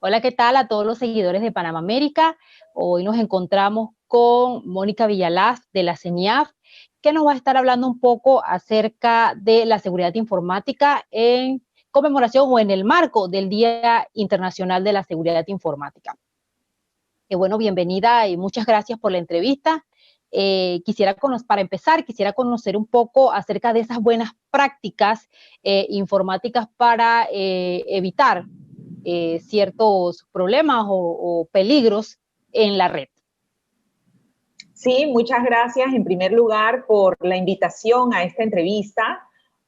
Hola, ¿qué tal a todos los seguidores de Panamá América? Hoy nos encontramos con Mónica Villalaz de la CENIAF, que nos va a estar hablando un poco acerca de la seguridad informática en conmemoración o en el marco del Día Internacional de la Seguridad Informática. Bueno, bienvenida y muchas gracias por la entrevista. Para empezar, quisiera conocer un poco acerca de esas buenas prácticas informáticas para evitar ciertos problemas o peligros en la red. Sí, muchas gracias en primer lugar por la invitación a esta entrevista.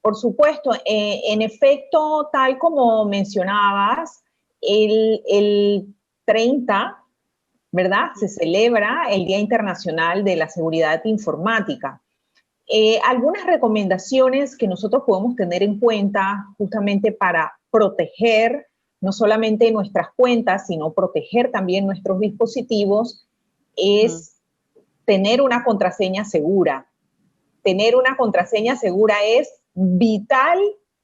Por supuesto, en efecto, tal como mencionabas, el 30, ¿verdad? Se celebra el Día Internacional de la Seguridad Informática. Algunas recomendaciones que nosotros podemos tener en cuenta justamente para proteger no solamente nuestras cuentas, sino proteger también nuestros dispositivos, es tener una contraseña segura. Tener una contraseña segura es vital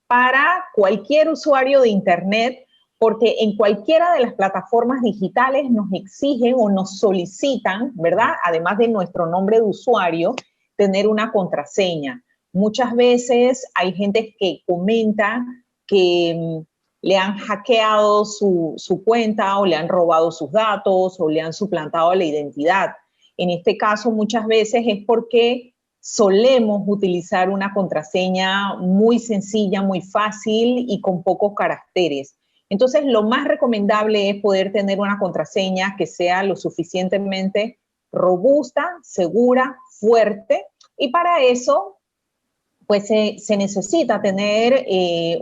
para cualquier usuario de Internet, porque en cualquiera de las plataformas digitales nos exigen o nos solicitan, ¿verdad? Además de nuestro nombre de usuario, tener una contraseña. Muchas veces hay gente que comenta que le han hackeado su cuenta o le han robado sus datos o le han suplantado la identidad. En este caso, muchas veces es porque solemos utilizar una contraseña muy sencilla, muy fácil y con pocos caracteres. Entonces, lo más recomendable es poder tener una contraseña que sea lo suficientemente robusta, segura, fuerte, y para eso, pues se necesita tener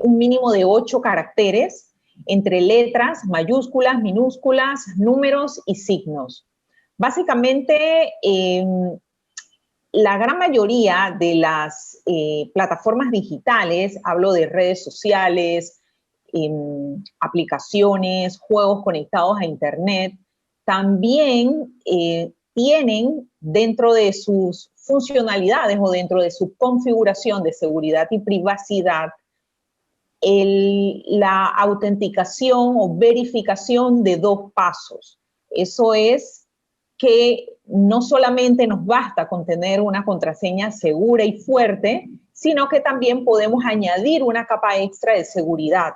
un mínimo de 8 caracteres entre letras, mayúsculas, minúsculas, números y signos. Básicamente, la gran mayoría de las plataformas digitales, hablo de redes sociales, aplicaciones, juegos conectados a Internet, también tienen dentro de sus funcionalidades o dentro de su configuración de seguridad y privacidad la autenticación o verificación de 2 pasos. Eso es que no solamente nos basta con tener una contraseña segura y fuerte, sino que también podemos añadir una capa extra de seguridad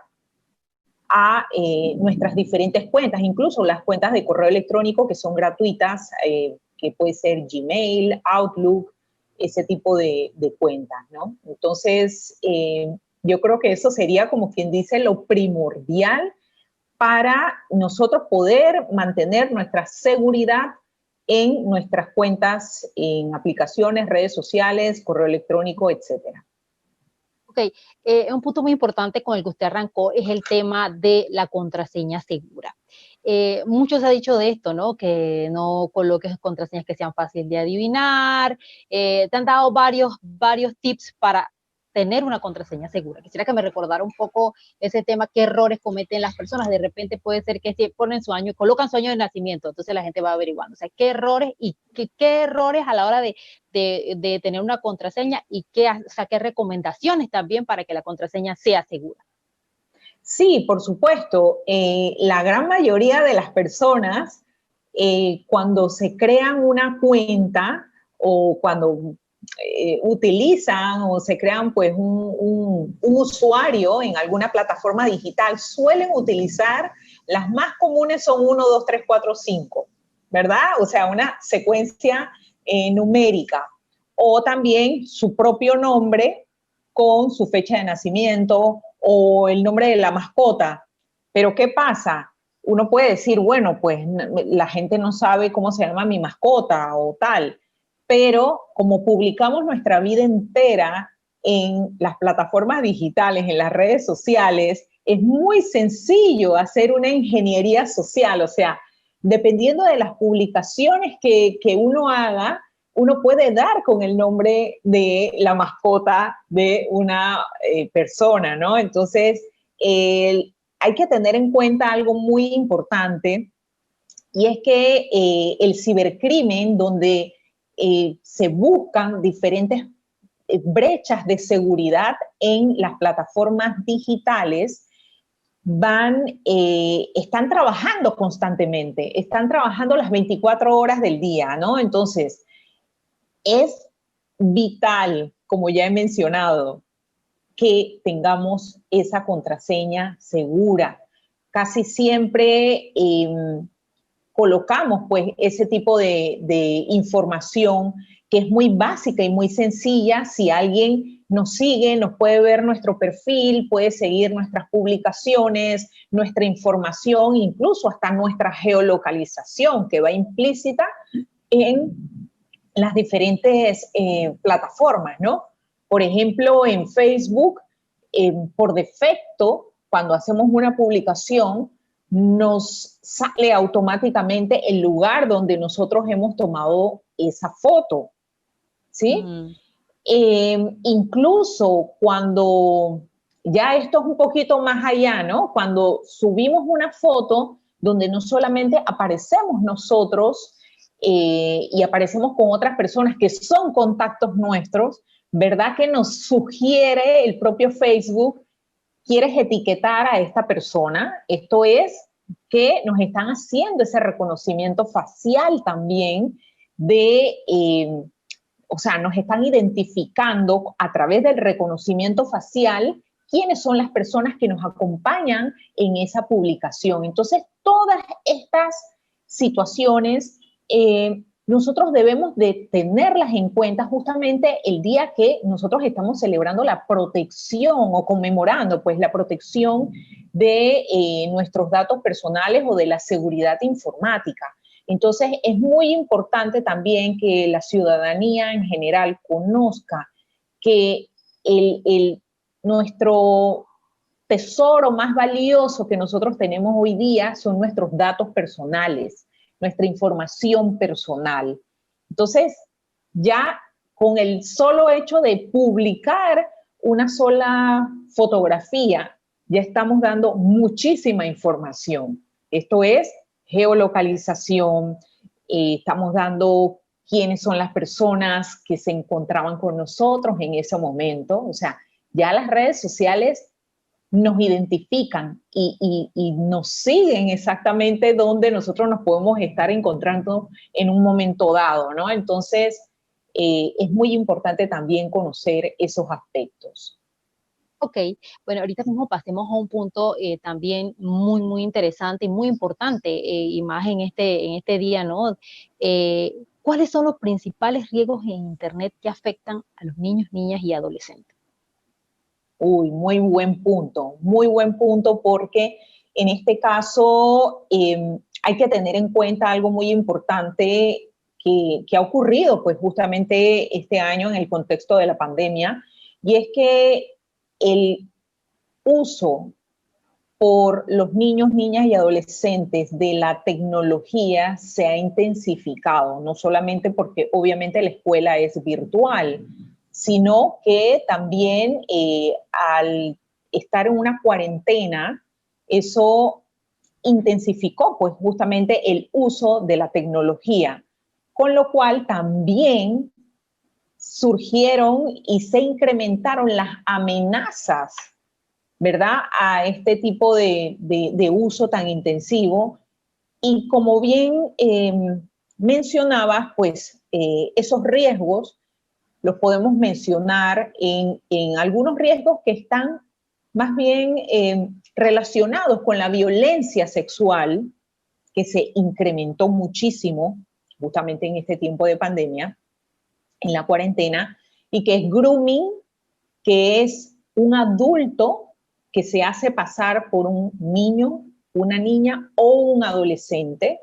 a nuestras diferentes cuentas, incluso las cuentas de correo electrónico que son gratuitas, que puede ser Gmail, Outlook, ese tipo de cuentas, ¿no? Entonces, yo creo que eso sería, como quien dice, lo primordial para nosotros poder mantener nuestra seguridad en nuestras cuentas, en aplicaciones, redes sociales, correo electrónico, etcétera. Ok, un punto muy importante con el que usted arrancó es el tema de la contraseña segura. Mucho se ha dicho de esto, ¿no? Que no coloques contraseñas que sean fáciles de adivinar. Te han dado varios tips para tener una contraseña segura. Quisiera que me recordara un poco ese tema, qué errores cometen las personas. De repente puede ser que si ponen su año, colocan su año de nacimiento, entonces la gente va averiguando. O sea, qué errores y qué errores a la hora de tener una contraseña y qué recomendaciones también para que la contraseña sea segura. Sí, por supuesto. La gran mayoría de las personas, cuando se crean una cuenta o cuando utilizan o se crean pues un usuario en alguna plataforma digital, suelen utilizar, las más comunes son 1, 2, 3, 4, 5, ¿verdad? O sea, una secuencia numérica. O también su propio nombre con su fecha de nacimiento o el nombre de la mascota. Pero ¿qué pasa? Uno puede decir, bueno, pues la gente no sabe cómo se llama mi mascota o tal, pero como publicamos nuestra vida entera en las plataformas digitales, en las redes sociales, es muy sencillo hacer una ingeniería social. O sea, dependiendo de las publicaciones que uno haga, uno puede dar con el nombre de la mascota de una persona, ¿no? Entonces, hay que tener en cuenta algo muy importante, y es que el cibercrimen, donde se buscan diferentes brechas de seguridad en las plataformas digitales, están trabajando constantemente, están trabajando las 24 horas del día, ¿no? Entonces, es vital, como ya he mencionado, que tengamos esa contraseña segura. Casi siempre colocamos pues ese tipo de información que es muy básica y muy sencilla. Si alguien nos sigue, nos puede ver nuestro perfil, puede seguir nuestras publicaciones, nuestra información, incluso hasta nuestra geolocalización, que va implícita en las diferentes plataformas, ¿no? Por ejemplo, en Facebook, por defecto, cuando hacemos una publicación, nos sale automáticamente el lugar donde nosotros hemos tomado esa foto, ¿sí? Incluso cuando, ya esto es un poquito más allá, ¿no? Cuando subimos una foto donde no solamente aparecemos nosotros y aparecemos con otras personas que son contactos nuestros, ¿verdad? Que nos sugiere el propio Facebook, quieres etiquetar a esta persona. Esto es que nos están haciendo ese reconocimiento facial también o sea, nos están identificando a través del reconocimiento facial quiénes son las personas que nos acompañan en esa publicación. Entonces, todas estas situaciones nosotros debemos de tenerlas en cuenta justamente el día que nosotros estamos celebrando la protección o conmemorando pues la protección de nuestros datos personales o de la seguridad informática. Entonces, es muy importante también que la ciudadanía en general conozca que nuestro tesoro más valioso que nosotros tenemos hoy día son nuestros datos personales, nuestra información personal. Entonces, ya con el solo hecho de publicar una sola fotografía, ya estamos dando muchísima información. Esto es geolocalización, estamos dando quiénes son las personas que se encontraban con nosotros en ese momento. O sea, ya las redes sociales nos identifican y nos siguen exactamente donde nosotros nos podemos estar encontrando en un momento dado, ¿no? Entonces, es muy importante también conocer esos aspectos. Ok, bueno, ahorita mismo pasemos a un punto también muy, muy interesante y muy importante, y más en este día, ¿no? ¿Cuáles son los principales riesgos en Internet que afectan a los niños, niñas y adolescentes? Uy, muy buen punto porque en este caso hay que tener en cuenta algo muy importante que ha ocurrido pues justamente este año en el contexto de la pandemia, y es que el uso por los niños, niñas y adolescentes de la tecnología se ha intensificado, no solamente porque obviamente la escuela es virtual, sino que también al estar en una cuarentena, eso intensificó pues justamente el uso de la tecnología, con lo cual también surgieron y se incrementaron las amenazas, ¿verdad?, a este tipo de uso tan intensivo. Y como bien mencionabas, pues esos riesgos los podemos mencionar en algunos riesgos que están más bien relacionados con la violencia sexual, que se incrementó muchísimo justamente en este tiempo de pandemia, en la cuarentena, y que es grooming, que es un adulto que se hace pasar por un niño, una niña o un adolescente,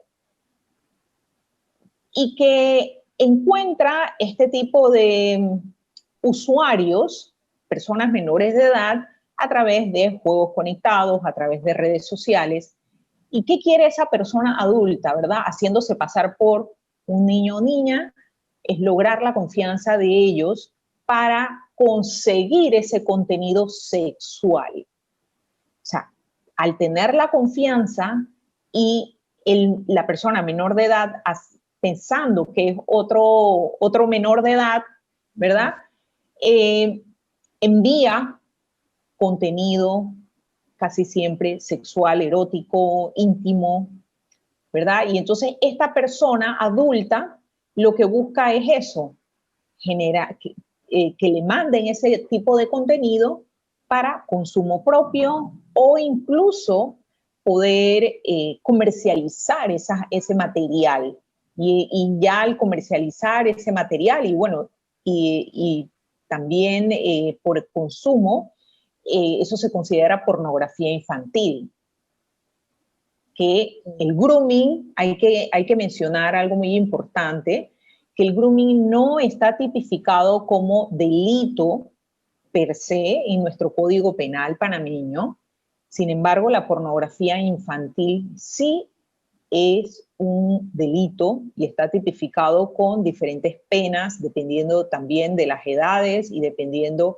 y que encuentra este tipo de usuarios, personas menores de edad, a través de juegos conectados, a través de redes sociales. ¿Y qué quiere esa persona adulta, verdad? Haciéndose pasar por un niño o niña, es lograr la confianza de ellos para conseguir ese contenido sexual. O sea, al tener la confianza y la persona menor de edad pensando que es otro menor de edad, ¿verdad? Envía contenido casi siempre sexual, erótico, íntimo, ¿verdad? Y entonces esta persona adulta lo que busca es eso, que le manden ese tipo de contenido para consumo propio o incluso poder comercializar ese material. Y ya al comercializar ese material, y bueno, y también por consumo, eso se considera pornografía infantil. Que el grooming, hay que mencionar algo muy importante, que el grooming no está tipificado como delito per se en nuestro Código Penal panameño. Sin embargo, la pornografía infantil sí es un delito y está tipificado con diferentes penas, dependiendo también de las edades y dependiendo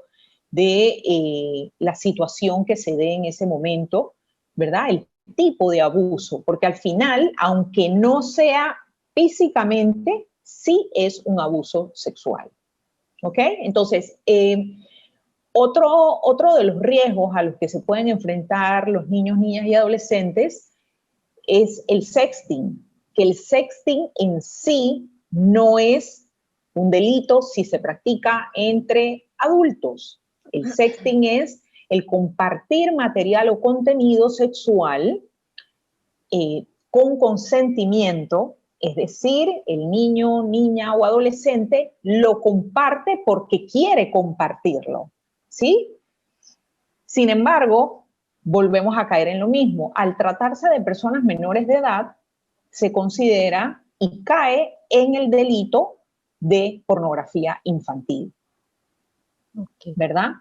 de la situación que se dé en ese momento, ¿verdad? El tipo de abuso, porque al final, aunque no sea físicamente, sí es un abuso sexual. ¿Ok? Entonces, otro de los riesgos a los que se pueden enfrentar los niños, niñas y adolescentes es el sexting, que el sexting en sí no es un delito si se practica entre adultos. El sexting es el compartir material o contenido sexual con consentimiento, es decir, el niño, niña o adolescente lo comparte porque quiere compartirlo, ¿sí? Sin embargo, volvemos a caer en lo mismo. Al tratarse de personas menores de edad, se considera y cae en el delito de pornografía infantil. Okay. ¿Verdad?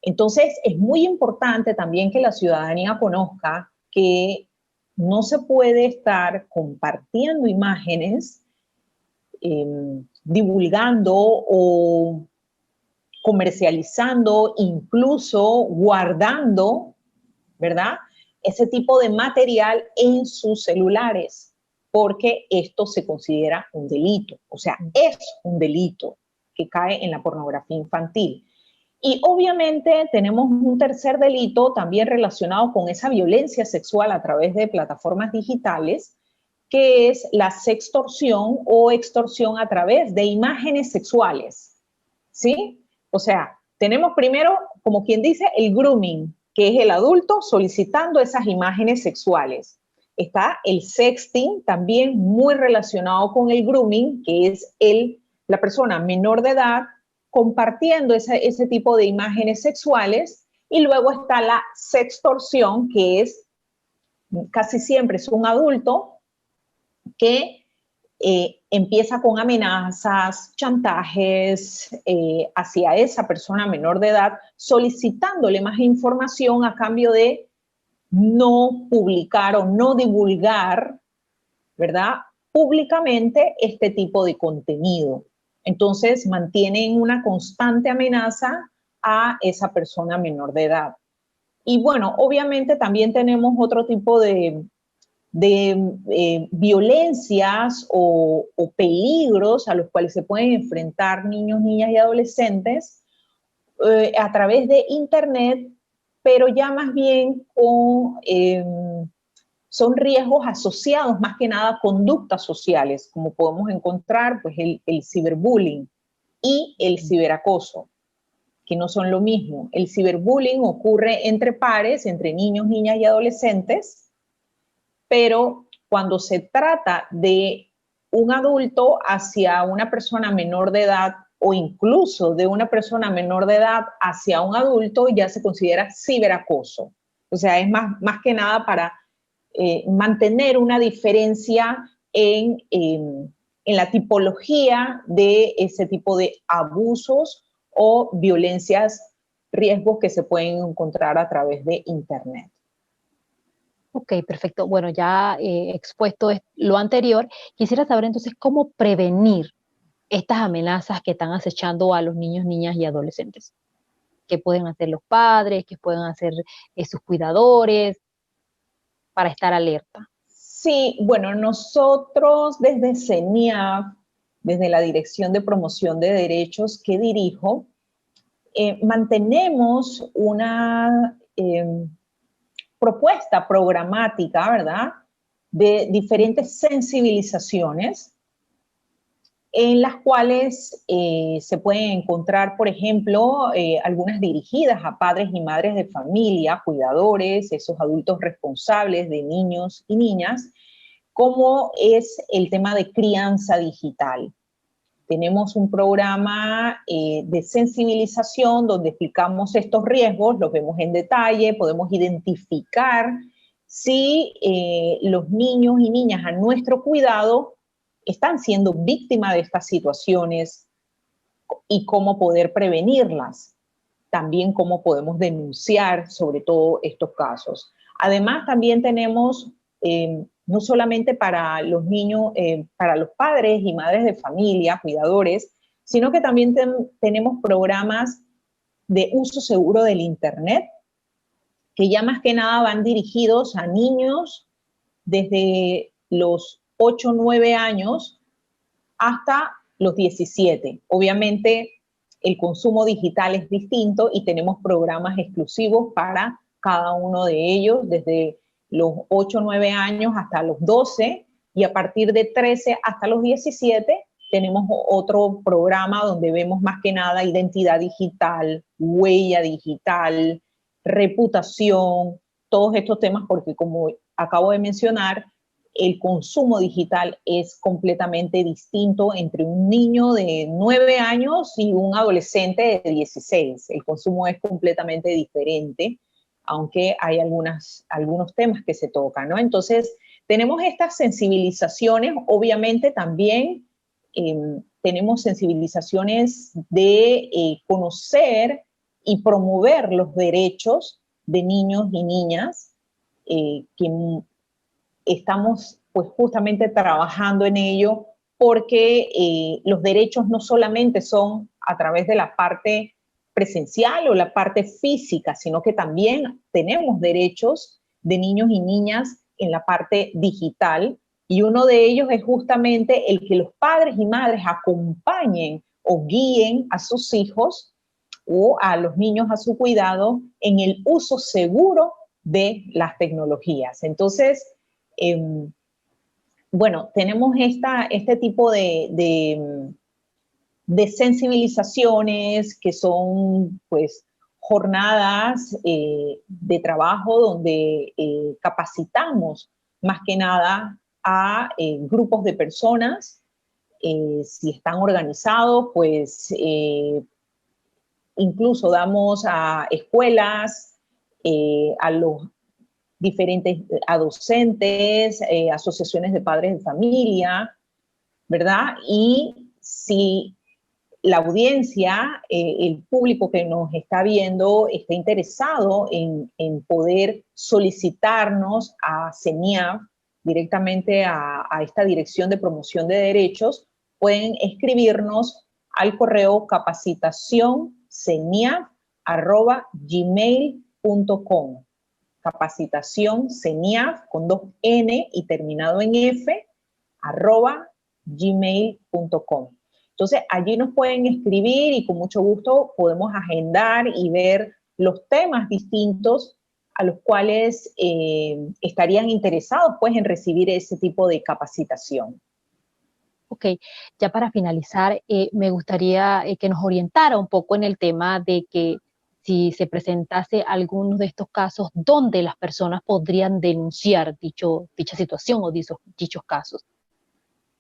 Entonces, es muy importante también que la ciudadanía conozca que no se puede estar compartiendo imágenes, divulgando o comercializando, incluso guardando, ¿verdad? Ese tipo de material en sus celulares, porque esto se considera un delito, o sea, es un delito que cae en la pornografía infantil. Y obviamente tenemos un tercer delito también relacionado con esa violencia sexual a través de plataformas digitales, que es la sextorsión o extorsión a través de imágenes sexuales, ¿sí? O sea, tenemos primero, como quien dice, el grooming, que es el adulto solicitando esas imágenes sexuales. Está el sexting, también muy relacionado con el grooming, que es la persona menor de edad compartiendo ese tipo de imágenes sexuales. Y luego está la sextorsión, que es casi siempre es un adulto que empieza con amenazas, chantajes hacia esa persona menor de edad, solicitándole más información a cambio de no publicar o no divulgar, ¿verdad? Públicamente este tipo de contenido. Entonces mantienen una constante amenaza a esa persona menor de edad. Y bueno, obviamente también tenemos otro tipo de violencias o peligros a los cuales se pueden enfrentar niños, niñas y adolescentes a través de Internet, pero ya más bien son riesgos asociados más que nada a conductas sociales, como podemos encontrar pues, el ciberbullying y el ciberacoso, que no son lo mismo. El ciberbullying ocurre entre pares, entre niños, niñas y adolescentes, pero cuando se trata de un adulto hacia una persona menor de edad o incluso de una persona menor de edad hacia un adulto, ya se considera ciberacoso. O sea, es más que nada para mantener una diferencia en la tipología de ese tipo de abusos o violencias, riesgos que se pueden encontrar a través de Internet. Ok, perfecto. Bueno, ya expuesto lo anterior, quisiera saber entonces cómo prevenir estas amenazas que están acechando a los niños, niñas y adolescentes. ¿Qué pueden hacer los padres? ¿Qué pueden hacer sus cuidadores para estar alerta? Sí, bueno, nosotros desde CENIAF, desde la Dirección de Promoción de Derechos que dirijo, mantenemos propuesta programática, ¿verdad?, de diferentes sensibilizaciones en las cuales se pueden encontrar, por ejemplo, algunas dirigidas a padres y madres de familia, cuidadores, esos adultos responsables de niños y niñas, como es el tema de crianza digital. Tenemos un programa de sensibilización donde explicamos estos riesgos, los vemos en detalle, podemos identificar si los niños y niñas a nuestro cuidado están siendo víctimas de estas situaciones y cómo poder prevenirlas. También cómo podemos denunciar sobre todo estos casos. Además, también tenemos, no solamente para los niños, para los padres y madres de familia, cuidadores, sino que también tenemos programas de uso seguro del Internet, que ya más que nada van dirigidos a niños desde los 8 o 9 años hasta los 17. Obviamente, el consumo digital es distinto y tenemos programas exclusivos para cada uno de ellos, desde los 8 o 9 años hasta los 12, y a partir de 13 hasta los 17 tenemos otro programa donde vemos más que nada identidad digital, huella digital, reputación, todos estos temas, porque como acabo de mencionar, el consumo digital es completamente distinto entre un niño de 9 años y un adolescente de 16. El consumo es completamente diferente, aunque hay algunos temas que se tocan, ¿no? Entonces, tenemos estas sensibilizaciones, obviamente también tenemos sensibilizaciones de conocer y promover los derechos de niños y niñas que estamos pues justamente trabajando en ello porque los derechos no solamente son a través de la parte presencial o la parte física, sino que también tenemos derechos de niños y niñas en la parte digital, y uno de ellos es justamente el que los padres y madres acompañen o guíen a sus hijos o a los niños a su cuidado en el uso seguro de las tecnologías. Entonces, bueno, tenemos este tipo de sensibilizaciones que son pues jornadas de trabajo donde capacitamos más que nada a grupos de personas. Si están organizados, pues incluso damos a escuelas, a los diferentes, a docentes, asociaciones de padres de familia, ¿verdad? Y si la audiencia, el público que nos está viendo, está interesado en poder solicitarnos a CENIAF, directamente a esta Dirección de Promoción de Derechos, pueden escribirnos al correo capacitacionceniaf@gmail.com. Capacitación CENIAF con 2 N y terminado en F, @gmail.com. Entonces, allí nos pueden escribir y con mucho gusto podemos agendar y ver los temas distintos a los cuales estarían interesados pues en recibir ese tipo de capacitación. Ok, ya para finalizar, me gustaría que nos orientara un poco en el tema de que si se presentase alguno de estos casos, ¿dónde las personas podrían denunciar dicha situación o dichos casos?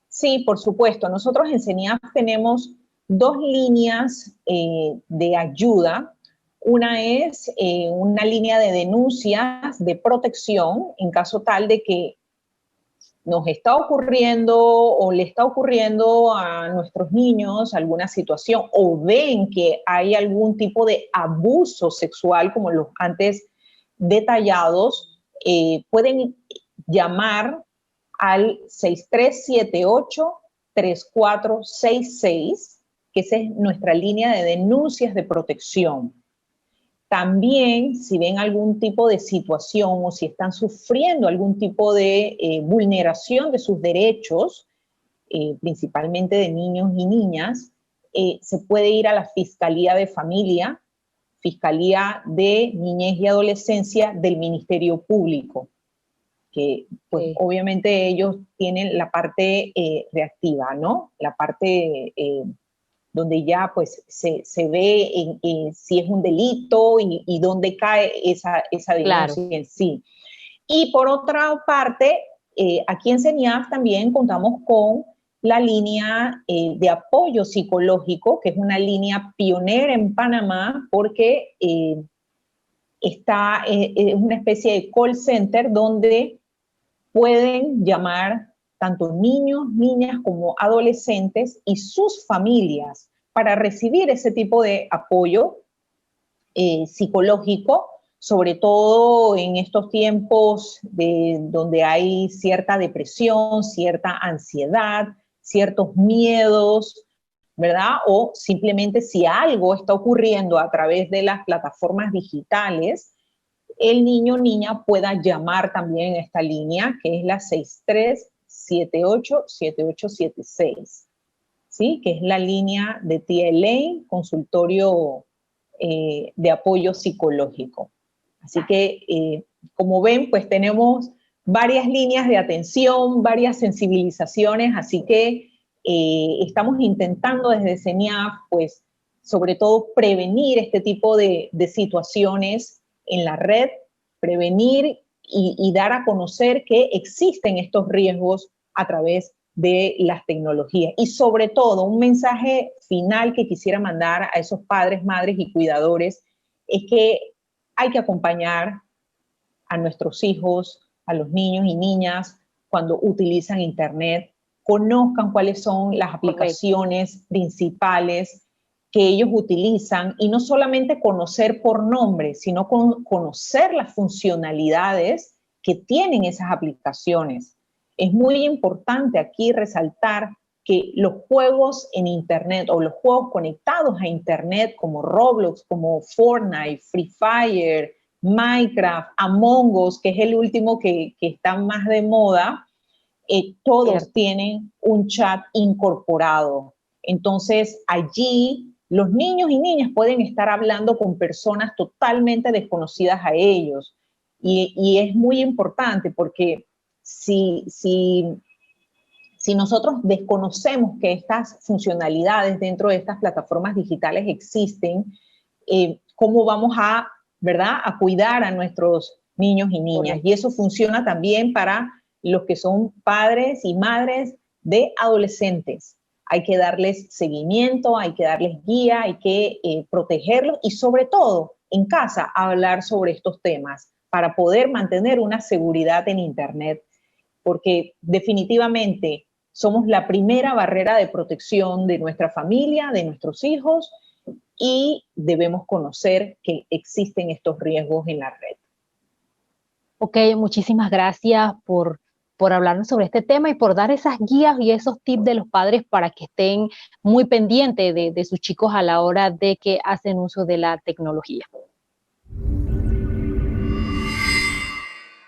Sí, por supuesto. Nosotros en CENIAF tenemos 2 líneas de ayuda. Una es una línea de denuncias de protección en caso tal de que nos está ocurriendo o le está ocurriendo a nuestros niños alguna situación o ven que hay algún tipo de abuso sexual como los antes detallados, pueden llamar al 6378-3466, que esa es nuestra línea de denuncias de protección. También, si ven algún tipo de situación o si están sufriendo algún tipo de vulneración de sus derechos, principalmente de niños y niñas, se puede ir a la Fiscalía de Familia, Fiscalía de Niñez y Adolescencia del Ministerio Público, que pues obviamente ellos tienen la parte reactiva, ¿no? La parte donde ya pues se ve si es un delito y dónde cae esa denuncia en sí. Y por otra parte, aquí en CENIAF también contamos con la línea de apoyo psicológico, que es una línea pionera en Panamá, porque es una especie de call center donde pueden llamar tanto niños, niñas como adolescentes y sus familias para recibir ese tipo de apoyo psicológico, sobre todo en estos tiempos donde hay cierta depresión, cierta ansiedad, ciertos miedos, ¿verdad? O simplemente si algo está ocurriendo a través de las plataformas digitales, el niño o niña pueda llamar también en esta línea, que es la 6378-7876, ¿sí? Que es la línea de Tía Elaine, consultorio de apoyo psicológico. Así que, como ven, pues tenemos varias líneas de atención, varias sensibilizaciones, así que estamos intentando desde CENIAF, pues, sobre todo prevenir este tipo de situaciones en la red, prevenir y dar a conocer que existen estos riesgos a través de las tecnologías. Y sobre todo, un mensaje final que quisiera mandar a esos padres, madres y cuidadores es que hay que acompañar a nuestros hijos, a los niños y niñas cuando utilizan Internet, conozcan cuáles son las aplicaciones principales que ellos utilizan y no solamente conocer por nombre, sino conocer las funcionalidades que tienen esas aplicaciones. Es muy importante aquí resaltar que los juegos en Internet o los juegos conectados a Internet como Roblox, como Fortnite, Free Fire, Minecraft, Among Us, que es el último que está más de moda, todos tienen un chat incorporado. Entonces, allí los niños y niñas pueden estar hablando con personas totalmente desconocidas a ellos. Y es muy importante porque si nosotros desconocemos que estas funcionalidades dentro de estas plataformas digitales existen, ¿cómo vamos a, verdad, a cuidar a nuestros niños y niñas? Y eso funciona también para los que son padres y madres de adolescentes. Hay que darles seguimiento, hay que darles guía, hay que protegerlos y sobre todo en casa hablar sobre estos temas para poder mantener una seguridad en Internet, porque definitivamente somos la primera barrera de protección de nuestra familia, de nuestros hijos, y debemos conocer que existen estos riesgos en la red. Ok, muchísimas gracias por hablarnos sobre este tema y por dar esas guías y esos tips de los padres para que estén muy pendientes de sus chicos a la hora de que hacen uso de la tecnología.